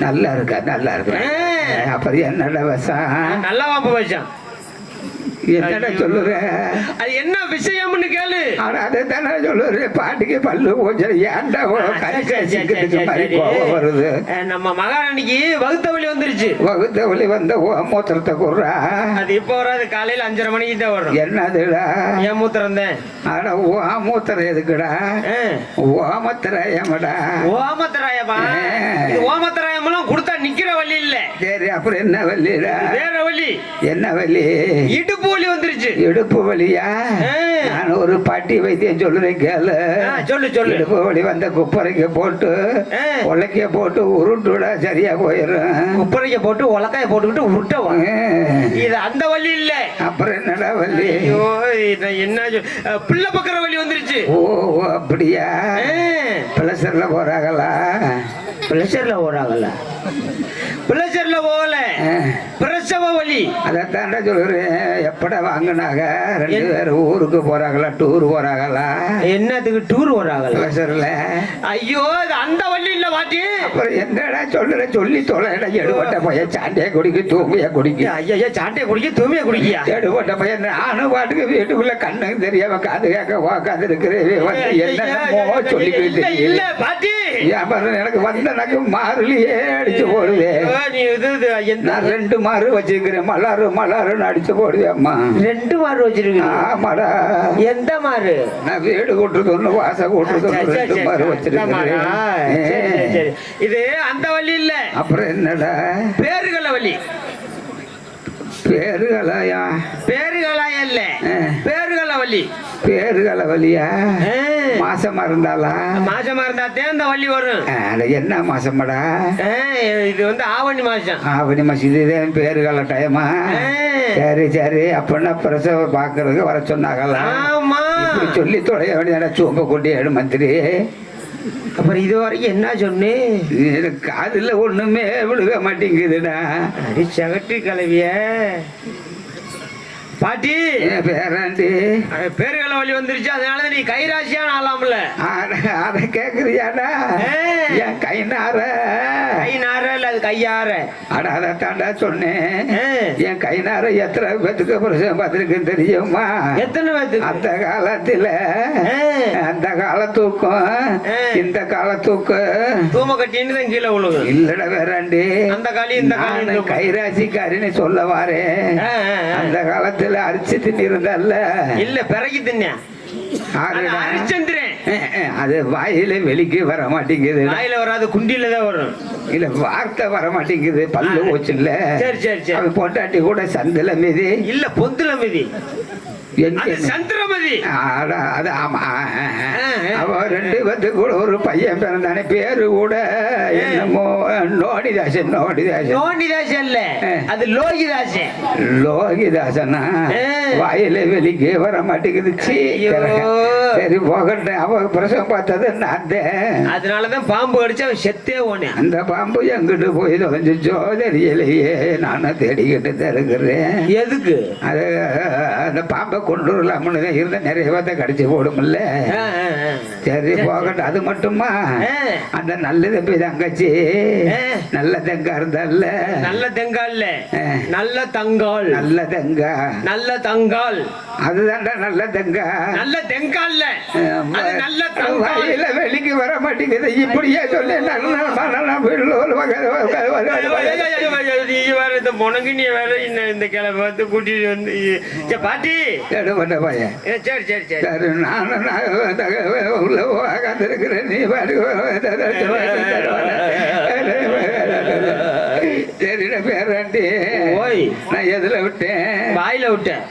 நல்லா இருக்கா நல்லா இருக்கு. அப்புறம் என்னடா வசம்? நல்லா வாப்ப வச்சான். என்னடா சொல்லுற? அது என்ன விஷயம்னு கேளு. ஆனா அதை தானே சொல்லுற. பாட்டுக்கு பல்லு கொஞ்சம் ஏன்டா வருது? நம்ம மகாராணிக்கு வகுத்த வலி வந்துருச்சு. வகுத்த வலி வந்த மூத்திரத்தை குடுறா. அது இப்ப வராது, காலையில 5:30 மணிக்கு தான் வரும். என்னதுடா? ஏன் மூத்திரம் தான். ஆனா மூத்திரம் எதுக்குடா? ஓமத்திராயமாடா. ஓமத்திராயமா? ஓமத்திராயம் எல்லாம் கொடுத்தா நிக்கிற வலி இல்ல. சரி, அப்புறம் என்ன வலிடா? வேற வலி. என்ன வலி? இடுப்பு வலி வந்துருச்சு. இடுப்பு வலியா? நான் ஒரு பாட்டி வைத்தியம் சொல்லுறேன் கேளு. சொல்லு சொல்லு. இடுப்பு வலி வந்த குப்பரைக்க போட்டு உலக்கைய போட்டு உருட்டுடா, சரியா போயிடும். குப்பரைக்க போட்டு உலக்காய போட்டுக்கிட்டு உருட்டவும். இது அந்த வலி இல்ல. அப்புறம் என்னடா வலி? என்ன பிள்ளை பக்கிற வலி வந்துருச்சு. ஓ அப்படியா? பிளசர்ல போறாங்களா? பிளசர்ல போறாங்களா? பிளசர்ல போகல, பிரசவ வலி. அதான்டா சொல்றேன். எப்படா வாங்கினாங்க? 2 பேரும் ஊருக்கு போறாங்களா, டூர் போறாங்களா? என்னத்துக்கு டூர் போறாங்களா? பிளசர்ல. ஐயோ, அது அந்த வலி இல்ல பாட்டி. அப்புறம் என்னடா சொல்ற? சொல்லி தொலைடா. எடுபட்ட பையன் சாண்டியா குடிக்க, தூமியா குடிக்க. ஐயா, சாண்டியா குடிக்க, தூமியா குடிக்கியா? எடுபட்ட பையன். நானும் பாட்டுக்கு வீட்டுக்குள்ள கண்ணுக்கு தெரியாம காது கேட்க உக்காந்து இருக்கிறேன். என்னமோ சொல்லிக்கிட்டு இல்ல பாட்டி. எனக்கு வந்த நக்கு மாறுலயே அடிச்சு போடுவே. நான் 2 மாறு வச்சிருக்கிறேன். மலருன்னு அடிச்சு போடுவேன். அம்மா 2 மாறு வச்சிருக்கேன். ஆமாடா. எந்த மாறு? நான் வீடு கூட்டுறது ஒண்ணு, வாச கூட்டுறது 2 மாறு வச்சிருக்கேன். இது அந்த வலி இல்ல. அப்புறம் என்னடா? பேறுகள வலி. பேருகளாயா? பேருகளாயா இல்ல, பேருகள வலி. பேருகள வலியா? மாசமா இருந்தாளா? மாசமா இருந்தா அந்த வலி வரும். என்ன மாசமாடா? இது வந்து ஆவணி மாசம். ஆவணி மாசம். இதுதான் பேருகால டைமா? சரி சரி. அப்படின்னா பிரசவ பாக்குறதுக்கு வர சொன்னாங்களா? ஆமா. இப்படி சொல்லி தொலைய வேண்டிய சூம்ப கொண்டு ஏடு மந்திரி. அப்புறம் இது வரைக்கும் என்ன சொன்னேன்? காதுல ஒண்ணுமே விழுக மாட்டேங்குதுடா. சகட்டி கலவிய பாட்டி. பேராண்டி பேருகள வலி வந்துருச்சு. அதனால நீ கைராசியான ஆளாம்ல. அத கேக்குறியாடா? என் கை நார இல்ல, அது கையாற. அட அதான்டா சொன்னேன். என் கை நார எத்தனை பேத்துக்கு புருஷன் பார்த்திருக்குன்னு தெரியுமா? எத்தனை பேத்துக்கு? அந்த காலத்துல அந்த கால தூக்கம், இந்த கால தூக்கம் தூம கட்டின்னு தான் கீழே விழுகும். இல்லடா வேறாண்டி. அந்த காலி இந்த காலி கைராசிக்காரின்னு சொல்ல வாரேன். அந்த காலத்துல அரிசி தின்னு இருந்தால இல்ல, பிறகு தின்ன அது வாயில வெளிக்கு வர மாட்டேங்குது. வாயில வராது, குண்டில தான் வரும். இல்ல வார்த்தை வர மாட்டேங்குது. பல்லு போச்சு இல்ல. சரி சரி சரி. பொண்டாட்டி கூட சந்தில மீதி இல்ல, பொந்துல மீதி. சந்திரமதி. அது ஆமா. அவ 2 பேத்து கூட ஒரு பையன் பிறந்தானே. பேரு கூட என்னமோ நோடிதாசன். நோடிதாசன் இல்ல, அது லோகிதாசன். லோகிதாசனா? வாயில வெளிக்கு வர மாட்டேங்குது. சரி போகட்டும். அவ பிரசவம் பார்த்தது நான். அதனாலதான் பாம்பு கடிச்சு அவன் செத்தே போனேன். அந்த பாம்பு எங்கிட்டு போய் தொலைஞ்சிச்சோ தெரியலையே. நானும் தேடிக்கிட்டு தான் இருக்கிறேன். எதுக்கு? அது அந்த பாம்பை கொண்டு வரலாம்னு இருந்த நிறைய பேர்த்த கடிச்சு போடும்ல. சரி போகட்டும். அது மட்டுமா? அந்த நல்ல தம்பி தங்கச்சி நல்ல தெங்கா இருந்தால. நல்ல தெங்கா இல்ல, நல்ல தங்கால். நல்ல தெங்கா, நல்ல தங்கால். அதுதான்டா நல்ல தெங்கா. நல்ல தெங்கா இல்ல, நல்ல தங்கால். வெளிக்கு வர மாட்டேங்குது. இப்படியே சொல்லி முனங்கு நீ வேற இந்த கிளம்பி வந்து கூட்டிட்டு வந்து பாட்டி எடுபட்ட பையன். சரி சரி சரி. சரி நானும் உள்ள காத்திருக்கிறேன். நீ சரிடா பேராண்டி. நான் எதுல விட்டேன்? வாயில விட்டேன்.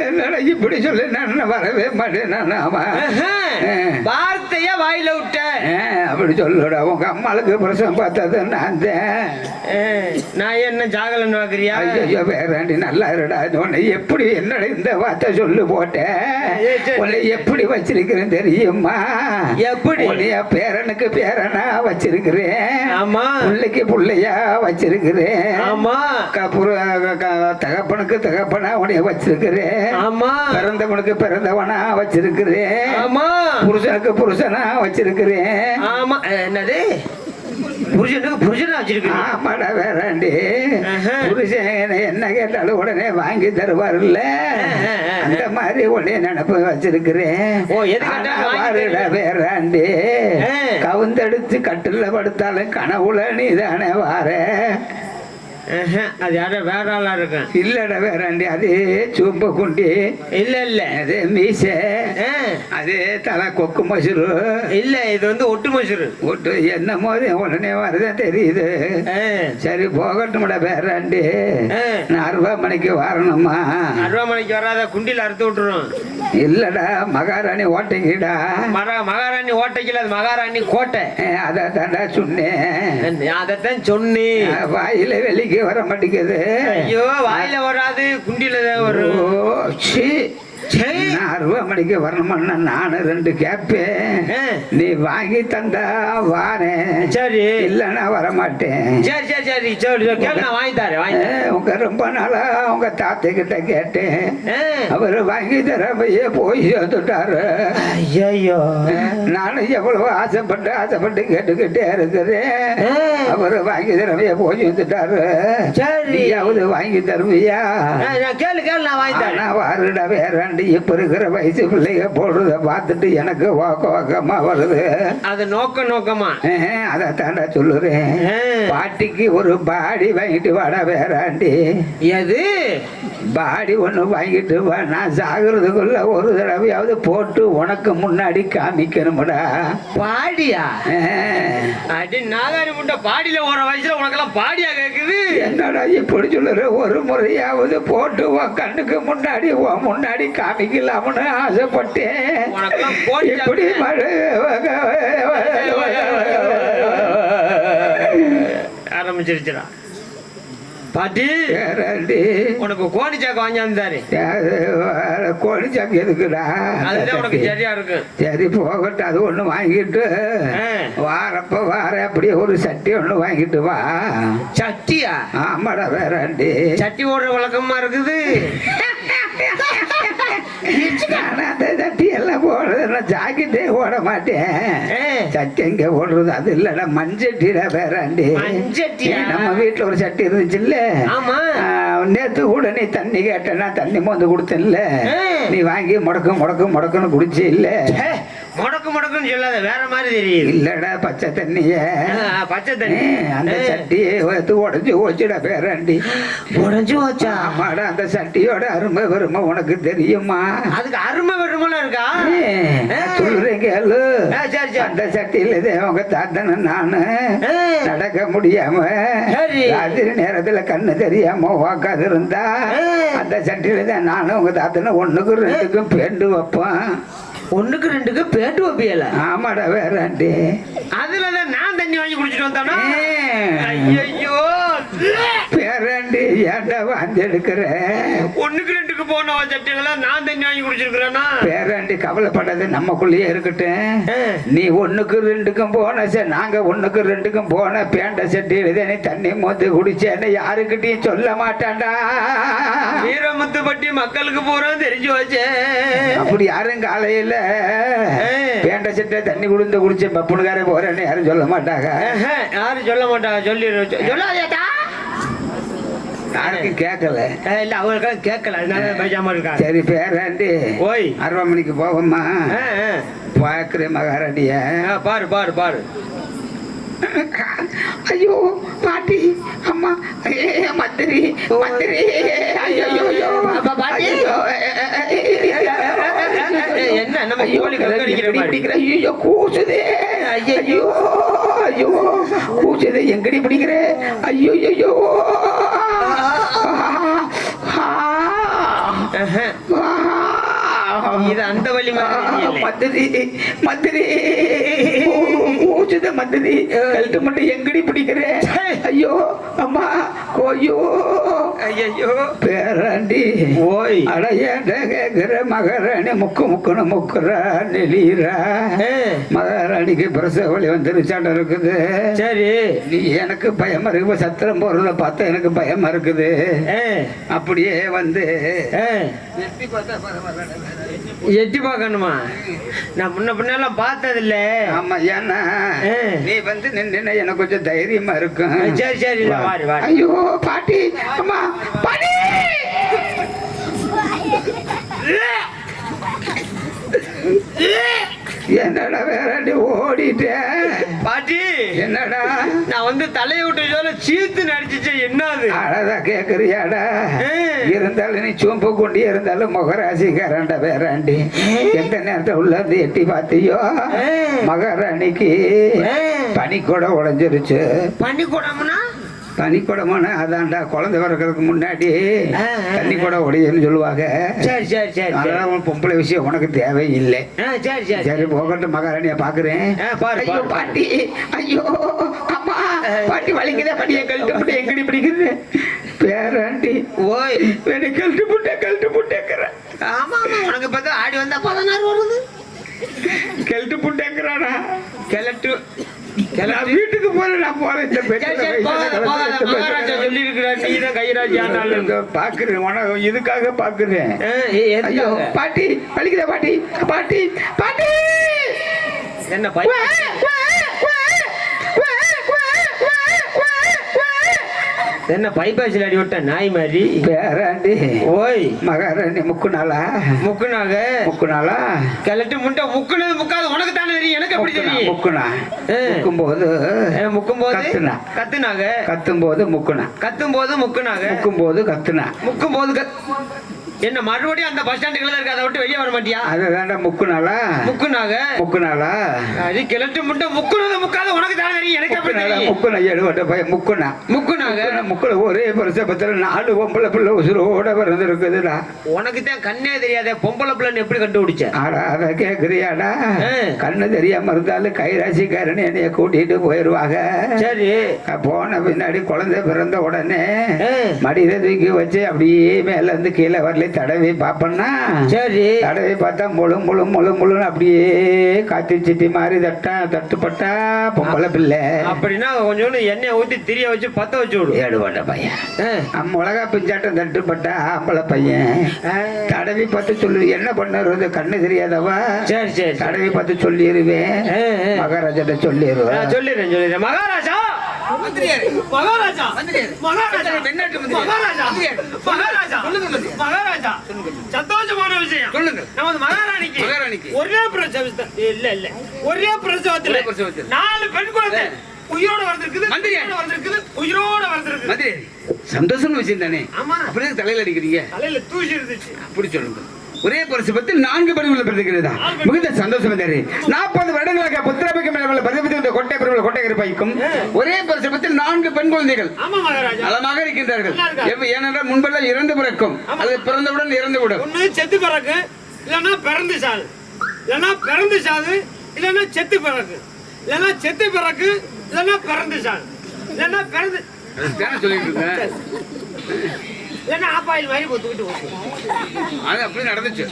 என்னடா இப்படி சொல்லி நான் வரவே மாட்டேன். வார்த்தையா வாயில விட்ட அப்படி சொல்லுடா. உங்க அம்மாளுக்கு பிரசவம் பார்த்தது நான் தான். நான் என்ன ஜாகலன் வாக்குறியா? ஐயோ வேறாண்டி நல்லா இருடா. உன்னை எப்படி என்னடா இந்த வார்த்தை சொல்லு போட்டேன். உன்னை எப்படி வச்சிருக்கிறேன் தெரியுமா? எப்படி? உன்னைய பேரனுக்கு பேரனா வச்சிருக்கிறேன். ஆமா. பிள்ளைக்கு பிள்ளையா வச்சிருக்கிறேன். ஆமா. தகப்பனுக்கு தகப்பனா உன்னைய வச்சிருக்கிறேன். ஆமா. பிறந்தவனுக்கு பிறந்தவனா வச்சிருக்கிறேன். ஆமா. புருஷனுக்கு புருஷனா வச்சிருக்கிறேன். ஆமா. என்னது புருஷனுக்கு புருஷனா வச்சிருக்கீங்க. ஆமாடா வேறாண்டி. ஆஹா. புருஷன் என்ன கேட்டாலும் உடனே வாங்கி தருவாருல்ல, அந்த மாதிரி உடனே நினைப்பு வச்சிருக்கிறேன். ஓ, எது கேட்டாலும் வாங்கி வாருடா வேறாண்டி. ஆ. கவுந்தெடுத்து கட்டில படுத்தாலும் கனவுல நீ தானே வார. அது யாரும் வேற ஆளா இருக்கும். இல்லடா வேறாண்டி, அது சூம்ப குண்டி, இல்ல இல்ல அது மீச, அது தலை கொக்கு மசுரு இல்ல, இது வந்து ஒட்டு மசூரு. ஒட்டு என்னமோ உடனே வரதான் தெரியுது. சரி போகட்டும்டா வேறாண்டி, நான் 6 மணிக்கு வரணுமா? 6 மணிக்கு வராத, குண்டில அறுத்து விட்டுரும். இல்லடா மகாராணி ஓட்டைங்கடா. மகாராணி ஓட்டைக்கல, அது மகாராணி கோட்டை. அதை தாண்டா சொன்னேன். அதத்தான் சொன்னேன். வாயில வெளிக்கு வர மாட்டேங்குது. ஐயோ, வாயில வராது, குண்டில தான் வரும். ஓ, சீ. நான் 6 மணிக்கு வரணும்னா நானு 2 கேப்பேன். நீ வாங்கி தந்தா வாரேன், சரி. இல்லன்னா வரமாட்டேன். சரி சரி சரி சரி கேளு, நான் வாங்கி தரேன். உங்க ரொம்ப நாளா உங்க தாத்தை கிட்ட கேட்டேன், அவரு வாங்கி தரவையே போய் சேர்த்துட்டாரு. ஐயோ, நானும் எவ்வளவு ஆசைப்பட்டு கேட்டுக்கிட்டே இருக்கிறேன். அவரு வாங்கி தரவையே போய் சேர்த்துட்டாரு. சரி, நீயாவது வாங்கி தருவியா? கேளு கேளு, நான் வாங்கி தரேன். நான் வாருடா வேறாண்டி. இப்ப இருக்கிற வயசு பிள்ளைங்க போடுறத பார்த்துட்டு எனக்கு வாக்கமா வருது. அது நோக்கமா அதை தாண்டா சொல்லுறேன். பாட்டிக்கு ஒரு பாடி வாங்கிட்டு வாடா வேறாண்டி. எது பாடி ஒண்ணு வாங்கிட்டு வா, நான் சாகுறதுக்குள்ள ஒரு தடவையாவது போட்டு உனக்கு முன்னாடி காமிக்கணும்டா. பாடியா? அடி நாகாரி முண்டை, பாடியில ஒரு வயசுல உனக்கெல்லாம் பாடியா கேக்குது? என்னடா இப்படி சொல்லுற? ஒரு முறையாவது போட்டு உன் கண்ணுக்கு முன்னாடி உன் முன்னாடி காமிக்கலாம்னு ஆசைப்பட்டேன். உனக்கெல்லாம் போடி இப்படி ஆரம்பிச்சிருச்சுடா. பாட்டி உனக்கு கோணி சாக்கு வாங்கியாந்தாரு. கோழி சாக்கு எதுக்குடா? அதுதான் உனக்கு சரியா இருக்கு. சரி போகட்டும், அது ஒண்ணு வாங்கிட்டு வாரப்ப அப்படியே ஒரு சட்டி ஒண்ணு வாங்கிட்டு வா. சட்டியா? ஆமாடா வேறாண்டி. சட்டி ஓடுற வழக்கமா இருக்குது. அந்த சட்டி எல்லாம் போடுறது, நான் ஜாக்கெட்டே ஓட மாட்டேன். சட்டி எங்க ஓடுறது? அது இல்லடா மண்சட்டிடா வேறாண்டி. நம்ம வீட்டுல ஒரு சட்டி இருந்துச்சு இல்ல? ஆமா. நேத்து கூட நீ தண்ணி கேட்டனா தண்ணி மோந்து கொடுத்தேன்ல, நீ வாங்கி முடக்குன்னு குடிச்சு இல்ல? முடக்குன்னு சொல்லாத, வேற மாதிரி தெரியுது. இல்லடா பச்சை தண்ணிய. பச்சை தண்ணி அந்த சட்டியை உடஞ்சு ஓச்சுடா பேராண்டி. உடஞ்சு வச்சா? ஆமாடா, அந்த சட்டியோட அருமை பெருமை உனக்கு தெரியுமா? அதுக்கு அருமை பெருமெல்லாம் இருக்கா? சொல்றேன் கேளு. அந்த சட்டியில உங்க தாத்தன நானு நடக்க முடியாம ராத்திரி நேரத்துல கண்ணு தெரியாம உக்காது இருந்தா, அந்த சட்டியில தான் நானும் உங்க தாத்தன 1க்கும் 2க்கும் பேண்டு வைப்பேன். 1க்கு 2க்கு பேட்டு வைப்பியல? ஆமாடா வேறாண்டி. அதுலதான் நான் தண்ணி வாங்கி குடிச்சிட்டு வந்தானா? ஐயோ பேராண்டி, ஏன்டா வாந்தி எடுக்கிற? 1க்கு 2க்கு போன சட்டியில நான் தண்ணி வாங்கி குடிச்சிருக்கிறேன்னா? பேராண்டி கவலைப்படாது, நம்மக்குள்ளேயே இருக்கட்டும். நீ 1க்கு 2க்கும் போன, நாங்க 1க்கு 2க்கும் போன பேண்ட சட்டியில நீ தண்ணி மோந்து குடிச்சேன்னு யாருக்கிட்டையும் சொல்ல மாட்டான்டா. வீரமுத்துப்பட்டி மக்களுக்கு போறோம் தெரிஞ்சு வச்சே. அப்படி யாரும் காலையில பேண்ட சட்டை தண்ணி குடிச்ச பப்புனுக்காரே போறேன்னு யாரும் சொல்ல மாட்டாங்க. யாரும் சொல்ல மாட்டாங்க. சொல்லாதேட்டா. யாருக்கும் கேட்கல. இல்ல, அவங்களுக்கெல்லாம் கேட்கல, அதனால பயமா இருக்கா. சரி பேராண்டி, ஓய் 6 மணிக்கு போவோமா? பாக்குற மகாராணிய பாரு பாரு பாரு. ஐயோ பாட்டி, அம்மா, மந்திரி மந்திரி, ஐயோ என்ன நம்ம கோழி பிடிக்கிற? ஐயோ கூசுதே, ஐயோ ஐயோ கூசுதே, எங்கடி பிடிக்கிற? ஐயோ ஐயோ இது அந்த வழி மந்திரி மந்திரி மந்திரி கழுத்து மட்டும் எங்கடி பிடிக்கிற? ஐயோ அம்மா, ஐயோ ஐயோ பேராண்டி ஓய் அடையாண்ட கேக்குற மகாராணி முக்கு முக்குன்னு முக்குறா நெளிரா மகாராணிக்கு பிரசவலி வந்துருச்சாண்ட இருக்குது. சரி நீ எனக்கு பயமா இருக்கு, சத்திரம் போறத பார்த்தா எனக்கு பயமா இருக்குது. அப்படியே வந்து எட்டி பார்க்கணுமா? நான் முன்ன பின்னெல்லாம் பார்த்தது இல்ல. ஆமா, ஏன்னா நீ வந்து நின்று எனக்கு கொஞ்சம் தைரியமா இருக்கும். சரி சரி வாரி வாரி. ஐயோ பாட்டி, அம்மா பாட்டி, என்னடா வேறாண்டி ஓடிட்டேன்? பாட்டி என்னடா நான் வந்து தலையை விட்டு சொல்ல சீத்து நடிச்சிச்சேன். என்னது அழகா கேக்குறியாடா? இருந்தாலும் நீ சோம்பு கொண்டு இருந்தாலும் முகராசிக்காரன்டா வேறாண்டி. எந்த நேரத்தை உள்ள இருந்து எட்டி பார்த்தியோ மகாராணிக்கு பனிக்கூட உடைஞ்சிருச்சு. பனிக்கூடம்னா? பனிக்கூடமான அதான்டா குழந்தை பிறக்கிறதுக்கு முன்னாடி தண்ணி கூட உடையன்னு சொல்லுவாங்க. சரி சரி சரி. அதெல்லாம் பொம்பளை விஷயம் உனக்கு தேவையில்லை. சரி சரி சரி போகட்டும், மகாராணிய பாக்குறேன். ஐயோ பாட்டி, ஐயோ அம்மா பாட்டி வலிக்குதா? பாட்டியை கழட்டு போட்டு எங்கடி பிடிக்குது பேராண்டி. ஓய் வேணை கழட்டு புட்டேக்கிறேன். ஆமா ஆமா, உனக்கு பார்த்தா ஆடி வந்தா 16 வருது. கழட்டு புட்டேக்கிறானா? கிளட்டு வீட்டுக்கு போறேன். நான் போறேன். இந்த சொல்லி இருக்கிறார் நீ தான் கைராஜி பாக்குறேன், உனக்கு இதுக்காக பாக்குறேன். ஐயோ பாட்டி வலிக்குதா? பாட்டி பாட்டி பாட்டி என்ன என்ன பைபாசில் அடி விட்ட நாய் மாதிரி? பேராண்டி ஓய் மகாராணி முக்குனாளா? முக்குனாக முக்குனாளா? கிளட்டு முட்டை முக்குனது முக்காது உனக்கு தானே தெரியும், எனக்கு எப்படி தெரியும்? முக்குனா முக்கும்போது கத்துனா, கத்துனாக கத்தும்போது முக்குனா, கத்தும்போது முக்குனாக, முக்கும்போது கத்துனா, முக்கும்போது என்ன மறுபடியும் அந்த பஸ் ஸ்டாண்டுக்குள்ள தான் இருக்கு, அதை விட்டு வெளியே வர மாட்டியா? அதுதான்டா முக்குனாளா? முக்குனாக முக்குனாளா? அது கிளட்டு முட்டை முக்குனது முக்காது உனக்கு தானே தெரியும், எனக்கு எப்படி தெரியும்? முக்குனா எடுவட்ட பையன் முக்குனா முக்குனாக முக்குல ஒரே பிரசபத்துல 4 பொம்பளை பிள்ளை உசுரோட பிறந்து இருக்குதுடா. உனக்கு தான் கண்ணே தெரியாத பொம்பளை பிள்ளைன்னு எப்படி கண்டுபிடிச்ச? அத கேக்குறியாடா? கண்ணு தெரியாம இருந்தாலும் கைராசிக்காரன்னு என்னைய கூட்டிட்டு போயிருவாங்க. சரி போன பின்னாடி குழந்தை பிறந்த உடனே மடியில தூக்கி வச்சு அப்படியே மேல இருந்து கீழே வரல தடவி பாப்பன்னா. சரி தடவி பார்த்தா முழு முழு முழு முழுன்னு அப்படியே காத்தி சிட்டி மாதிரி தட்டுப்பட்டா பொம்பளை பிள்ளை. அப்படின்னா கொஞ்சோண்டு எண்ணெய் ஊத்தி திரிய வச்சு பத்த வச்சு விடு. ஏடுபட்ட பையன் மிளகா பிஞ்சாட்டம் தட்டுப்பட்டா ஆம்பளை பையன். தடவி பார்த்து சொல்லு என்ன பண்ணுறது, கண்ணு தெரியாதவா? சரி சரி தடவி பார்த்து சொல்லிடுவேன். மகாராஜாட்ட சொல்லிடுவேன். சொல்லிடுறேன் மகாராஜா மகாராஜா மகாராஜா மகாராஜா சந்தோஷமான விஷயம் சொல்லுங்க. நமது மகாராணிக்கு ஒரே பிரசவத்துல இல்ல இல்ல ஒரே பிரசவத்துல 4 பெண் குழந்தை உயிரோட வந்திருக்குது. உயிரோட வந்திருக்கு. சந்தோஷம் விஷயம் தானே? ஆமா. அப்படியே தலையில அடிக்கிறீங்க. தலையில தூசி இருந்துச்சு. அப்படி சொல்லுங்க. ஒரே பிரசவத்தில் 4 பெண்கள் பிறந்திருக்கிறதா? மிகுந்த சந்தோஷம் தரு. 40 வருடங்களாக புத்திரபிக்கம் பதிவு கொட்டை பெருவில் கொட்டை இருப்பாய்க்கும் ஒரே பிரசவத்தில் 4 பெண் குழந்தைகள் நலமாக இருக்கின்றார்கள். ஏனென்றால் முன்பெல்லாம் இறந்து பிறக்கும், அல்லது பிறந்தவுடன் இறந்து விடும். ஒண்ணு செத்து பிறகு, இல்லைன்னா பிறந்து சாது, இல்லைன்னா பிறந்து சாது, இல்லைன்னா செத்து பிறகு, இல்லைன்னா செத்து பிறகு, இல்லைன்னா பிறந்து சாது, இல்லைன்னா பிறந்து சொல்லிட்டு இருக்கேன். இல்லைன்னா ஆப்பாயில் மாதிரி கொத்துக்கிட்டு அது அப்படி நடந்துச்சு.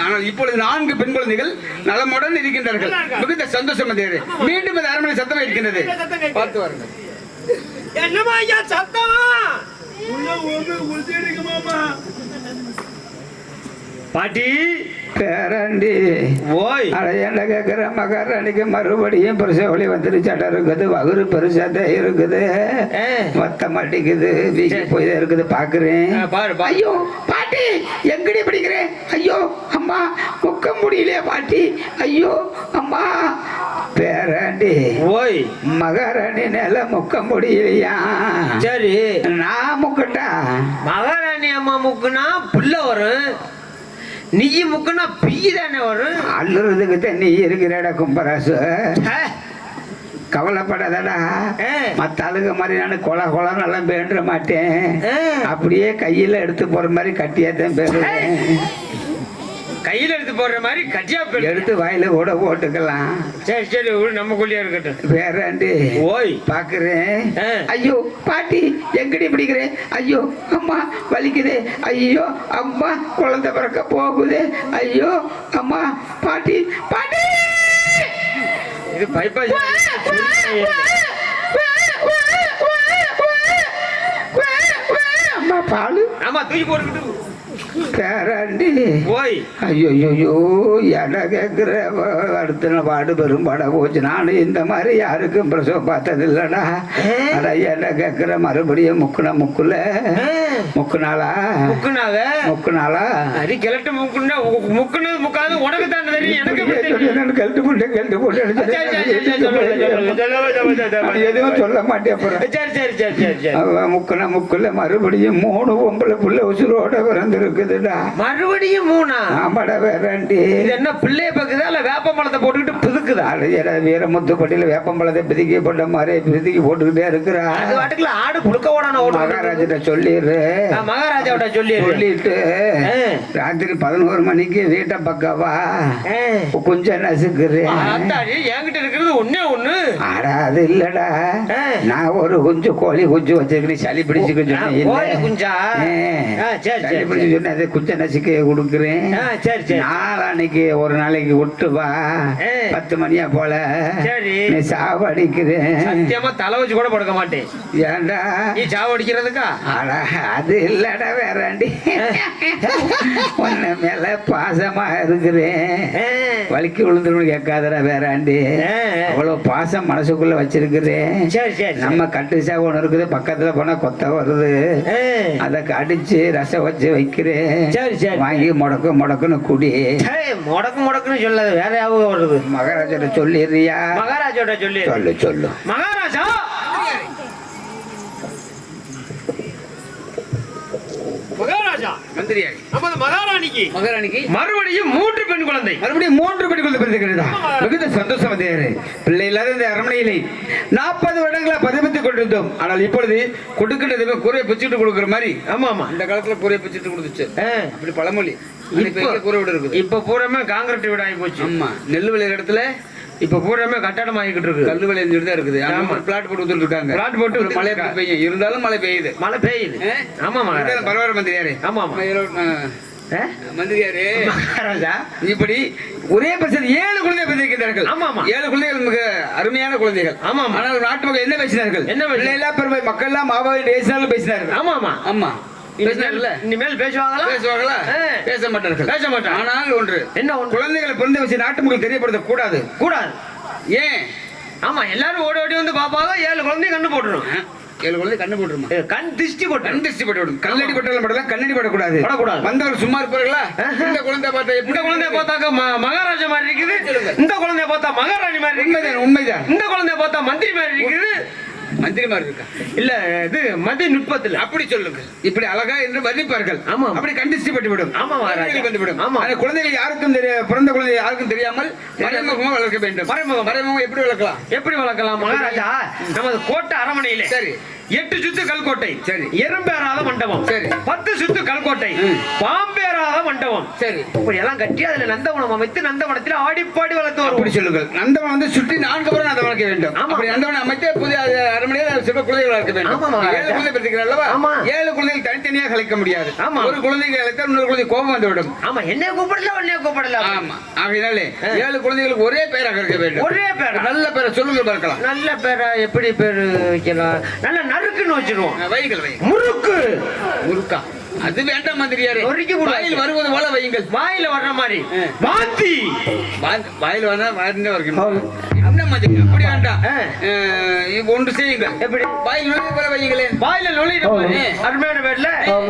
ஆனால் இப்பொழுது 4 பெண் குழந்தைகள் நலமுடன் இருக்கின்றார்கள். மிகுந்த சந்தோஷம். மீண்டும் அது அரண்மனை சத்தம் இருக்கின்றது. பார்த்து வாருங்கள். என்னமா ஐயா சத்தம்? பாட்டி பேரண்டி ஓய் அடையாண்ட கேட்கிற மகாராணிக்கு மறுபடியும் பிரசவலி வந்துருச்சாட்ட இருக்குது. வகுறு பெருசாத இருக்குது, மொத்த மாட்டிக்குது, வீசி போய் இருக்குது. பாக்குறேன். ஐயோ பாட்டி எங்கடி பிடிக்கிறேன்? ஐயோ அம்மா முக்க முடியலையே பாட்டி. ஐயோ அம்மா. பேராண்டி ஓய் மகாராணி நில முக்க முடியலையா? சரி நான் முக்கட்டா? மகாராணி அம்மா முக்குனா புள்ள வரும், நீ முக்குனா பிய் தானே வரும். அள்ளுறதுக்கு தான் நீ இருக்கிறடா கும்பராசு. கவலைப்படாதடா. மத்த ஆளுக மாதிரி நான் கொலை கொலைன்னு எல்லாம் பேண்ட மாட்டேன். அப்படியே கையில எடுத்து போற மாதிரி கட்டியாத்தான் பேருவேன். கையில எடுத்து போடுற மாதிரி கட்டியா எடுத்து வாயில கூட போட்டுக்கலாம். சரி சரி நம்ம குள்ளியா இருக்கட்டும். வேறாண்டி ஓய் பாக்குறேன். ஐயோ பாட்டி எங்கடி பிடிக்கிறேன். ஐயோ அம்மா வலிக்குது. ஐயோ அம்மா குழந்தை பிறக்க போகுது. ஐயோ அம்மா பாட்டி பாட்டி இது பைப்பா அம்மா பாலு. ஆமா தூக்கி போட்டுக்கிட்டு பேராண்டி. ஓய் ஐயோ ஐயோ என்ன கேட்குற அடுத்த பாடு பெரும்பாடா போச்சு. நானும் இந்த மாதிரி யாருக்கும் பிரசவம் பார்த்தது இல்லடா. அட என்ன கேட்குற மறுபடியும் முக்குனாளா அது கிளட்டு முக்குனது முக்காது உனக்கு தான் தெரியும். எனக்கு கழட்டு போட்டு எதுவும் சொல்ல மாட்டேன். சரி சரி சரி சரி சரி முக்குல மறுபடியும் 3 பொம்பளை புள்ள உசுரோட பிறந்திருக்குதுடா. மறுபடியும் 3? ஆமாடா வேறாண்டி. இது என்ன பிள்ளைய பக்குதா இல்ல வேப்பம்பழத்தை போட்டுக்கிட்டு பிதுக்குதா? வீரமுத்துப்பட்டியில வேப்பம்பழத்தை பிதுக்கி போட்ட மாதிரி பிதுக்கி போட்டுக்கிட்டே இருக்கிறா. அது வாட்டுக்குள்ள ஆடு குடுக்க ஓடான மகாராஜிட்ட சொல்லிடுற. மகாராஜாவிட்ட சொல்லிட்டு ராத்திரி 11 மணிக்கு வீட்டை பக்கவா கொஞ்சம் நசுக்குறேன். என்கிட்ட இருக்கிறது ஒண்ணு. ஆடா அது இல்லடா, நான் ஒரு குஞ்சு கோழி குஞ்சு வச்சிருக்கேன். சளி பிடிச்சுக்க சொன்னேன். குஞ்ச நசுக்க கொடுக்குறேன். நாளைக்கு ஒரு நாளைக்கு விட்டு வா 10 மணியா போல நீ சாவடிக்கிறேன். சத்தியமா தலை வச்சு கூட படுக்க மாட்டேன். ஏன்டா நீ சாவடிக்கிறதுக்கா? அது இல்லடா வேறாண்டி, உன்ன மேல பாசமா இருக்கிறேன். வலிக்கு விழுந்துருன்னு கேட்காதடா வேறாண்டி. அவ்வளவு பாசம் மனசுக்குள்ள வச்சிருக்கிறேன். நம்ம கட்டு சாவு ஒண்ணு இருக்குது, பக்கத்துல போனா கொத்த வருது. அத கடிச்சு ரசம் வச்சு வைக்கிறேன். வாங்கி முடக்குன்னு குடி. முடக்குன்னு சொல்லாது, வேற யாவும் வருது. மகாராஜா சொல்லிடுறியா? மகாராஜோட சொல்லு. மகாராஜா மந்திரியாய் நமது மகாராணிக்கு மறுபடியும் 3 பெண் குழந்தை பிறந்திருக்கிறதா? மிகுந்த சந்தோஷம். பிள்ளை இல்லாத இந்த அரண்மனையிலே 40 வருடங்களா பதவித்துக் கொண்டிருந்தோம். ஆனால் இப்பொழுது கொடுக்கின்றதுமே கூரையை பிச்சுட்டு கொடுக்குற மாதிரி. ஆமா இந்த காலத்துல கூரையை பிச்சுட்டு கொடுத்துச்சு. அப்படி பழமொழி. கூரை வீடு இருக்குது. இப்ப பூராமே காங்கிரீட் வீடு ஆகி போச்சு. ஆமா, நெல் விளையிற இடத்துல இப்ப பூராமே கட்டடம் ஆகிட்டு இருக்கு. கல்லு விளைஞ்சிட்டு தான் இருக்குது. பிளாட் போட்டு இருக்காங்க. பிளாட் போட்டு மழை பெய்யும், இருந்தாலும் மழை பெய்யுது. ஆமா பரவாயில்ல மந்திரியாரே. ஆமா மந்திரியாரே மகாராஜா, இப்படி ஒரே பட்சத்தில் 7 குழந்தை பிறந்திருக்கிறார்கள். ஆமா 7 குழந்தைகள் மிக அருமையான குழந்தைகள். ஆமா, ஆனால் நாட்டு மக்கள் என்ன பேசினார்கள்? எல்லாம் பெருமை மக்கள் எல்லாம் மாபாவின் பேசினாலும் பேசினார்கள். ஆமா இனிமேல் பேசுவாங்களா? பேச மாட்டார்கள். ஆனால் ஒன்று என்ன, குழந்தைகளை பிறந்த வச்சு நாட்டு மக்கள் தெரியப்படுத்த கூடாது. ஏன்? ஆமா, எல்லாரும் ஓடி வந்து பாப்பாங்க. 7 குழந்தை கண்ணு போட்டுரும். 7 குழந்தை கண்ணு போட்டுருமா? கண் திருஷ்டி போட்டு கல்லடி பட்டாலும் படலாம், கண்ணடி படக்கூடாது. வந்தவர் சும்மா இருப்பார்களா? இந்த குழந்தை பார்த்தா இந்த குழந்தைய பார்த்தாக்க மகாராஜா மாதிரி இருக்குது. இந்த குழந்தைய பார்த்தா மகாராணி மாதிரி இருக்குது. உண்மைதான். இந்த குழந்தைய பார்த்தா மந்திரி மாதிரி இருக்குது. மந்திரி மாதிரி இருக்கா? இல்ல, இது மத்திய நுட்பத்தில் அப்படி சொல்லுங்க. இப்படி அழகா என்று வர்ணிப்பார்கள். ஆமா, அப்படி கண்டிஷ்டப்பட்டு விடும். ஆமா, வந்துவிடும். ஆமா, குழந்தைகள் யாருக்கும் பிறந்த குழந்தை யாருக்கும் தெரியாமல் மறைமுகமா வளர்க்க வேண்டும். மறைமுகம் எப்படி வளர்க்கலாம் மகாராஜா? நமது கோட்டை அரண்மனையிலே சரி 8 சுத்து கல்கோட்டை, சரி எறும்பேறாத மண்டபம், சரி 10 சுத்து கல்கோட்டை, பாம்பேறாத மண்டபம், சரி இப்படி எல்லாம் கட்டி அதுல நந்தவனம் அமைத்து நந்தவனத்தில் ஆடிப்பாடி வளர்த்து வரும். அப்படி சொல்லுங்கள். நந்தவனம் வந்து சுற்றி 4 புறம் நந்தவனம் வளர்க்க வேண்டும். அப்படி நந்தவனம் அமைத்து புதிய அரண்மனையில் சில குழந்தைகள் வளர்க்க வேண்டும். 7 குழந்தை பிறந்திருக்கிறார் அல்லவா? 7 குழந்தைகள் தனித்தனியாக கலைக்க முடியாது. ஒரு குழந்தைகள் அழைத்தால் இன்னொரு குழந்தை கோபம் வந்துவிடும். ஆமா, என்னைய கூப்பிடல. ஆமா, ஆகையினாலே 7 குழந்தைகளுக்கு ஒரே பெயராக இருக்க வேண்டும். ஒரே பேர், நல்ல பேரை சொல்லுங்க பார்க்கலாம். நல்ல பேரா எப்படி பேரு வைக்கலாம்? நல்ல நறுக்குன்னு வச்சிருவோம். முறுக்கா அது வேண்டாம் மந்திரியாரே. வாயில் வருவது போல வையுங்கள். வாயில வர்ற மாதிரி வாந்தி வாயில் வந்தா வரணும். என்ன மந்திரி, அப்படி வேண்டாம். ஒன்று செய்யுங்கள். எப்படி? வாயில் நுழைவு போல வையுங்களே. வாயில நுழையிற அருமையான பேர்ல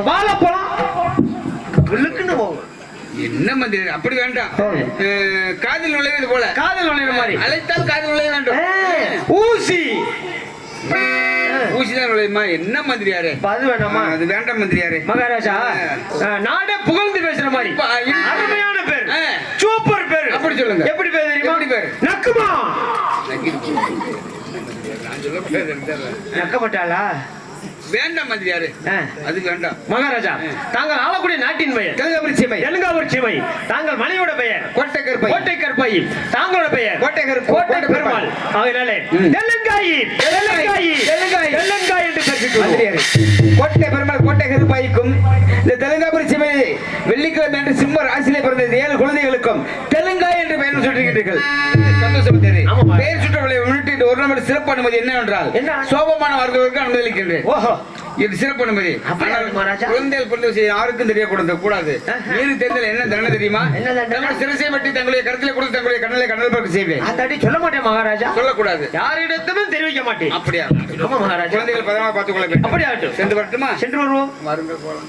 வாழைப்பழம் போகும். என்ன மந்திரி, அப்படி வேண்டாம். காதில் நுழைவது போல. காதில் நுழையிற மாதிரி அழைத்தால் காதில் நுழைய வேண்டும். ஊசிதான் நுழையுமா? என்ன மந்திரியாரே, அது வேண்டாமா? அது வேண்டாம் மந்திரியாரே. மகாராஜா, நாடே புகழ்ந்து பேசுற மாதிரி அருமையான பேர், சூப்பர் பேர். அப்படி சொல்லுங்க. எப்படி பேர் தெரியுமா? பேர் நக்குமா. நக்கப்பட்டாளா? வேண்டாம் மந்திரியாரு, அது வேண்டாம். மகாராஜா, தாங்கள் ஆளக்கூடிய நாட்டின் பெயர் தெலுங்காபுரி சீமை. தெலுங்காவூர் சீமை. தாங்கள் மனைவியோட பெயர் கோட்டை கருப்பை. கோட்டை கருப்பாயி. தாங்களோட பெயர் கோட்டை கருப்பு. கோட்டை பெருமாள். ஆகையினாலே தெலுங்காயி தெலுங்காயி தெலுங்காயி தெலுங்காய் என்று பேசிக்கொள்வோம். மந்திரியாரு, கோட்டை பெருமாள் கோட்டை கருப்பாய்க்கும் இந்த தெலுங்காபுரி சீமை வெள்ளிக்கிழமை என்று சிம்ம ராசியிலே பிறந்த 7 குழந்தைகளுக்கும் தெலுங்காய் என்று பெயர் சுட்டிருக்கிறீர்கள். சந்தோஷம் தேவை. ஆமாம். பெயர் சுற்றவர்களை முன்னிட்டு ஒரு நம்பர் சிறப்பு அனுமதி என்னவென்றால் என்ன? சோபமான வர்க்கத்திற்கு அனுமதிக்கின்றேன். ஓஹோ, இது சிறப்பு அனுமதி. அப்படியா மகாராஜா? குழந்தைகள் பிறந்த விஷயம் யாருக்கும் தெரியக்கூடாது. மீறி தெரிந்தல் என்ன தண்டனை தெரியுமா? என்ன தண்டனை? தங்கள் சிரசை வெட்டி தங்களுடைய கருத்திலே கொடுத்து தங்களுடைய கண்ணலை பறக்க செய்வேன். அதாடி சொல்ல மாட்டேன் மகாராஜா. சொல்லக்கூடாது. யாரிடத்திலும் தெரிவிக்க மாட்டேன். அப்படியா? ஆமா மகாராஜா. குழந்தைகள் பதமா பார்த்துக் கொள்ள வேண்டும். அப்படியே ஆகட்டும். சென்று வரட்டுமா? சென்று வருவோம். வாருங்கள் போலாம்.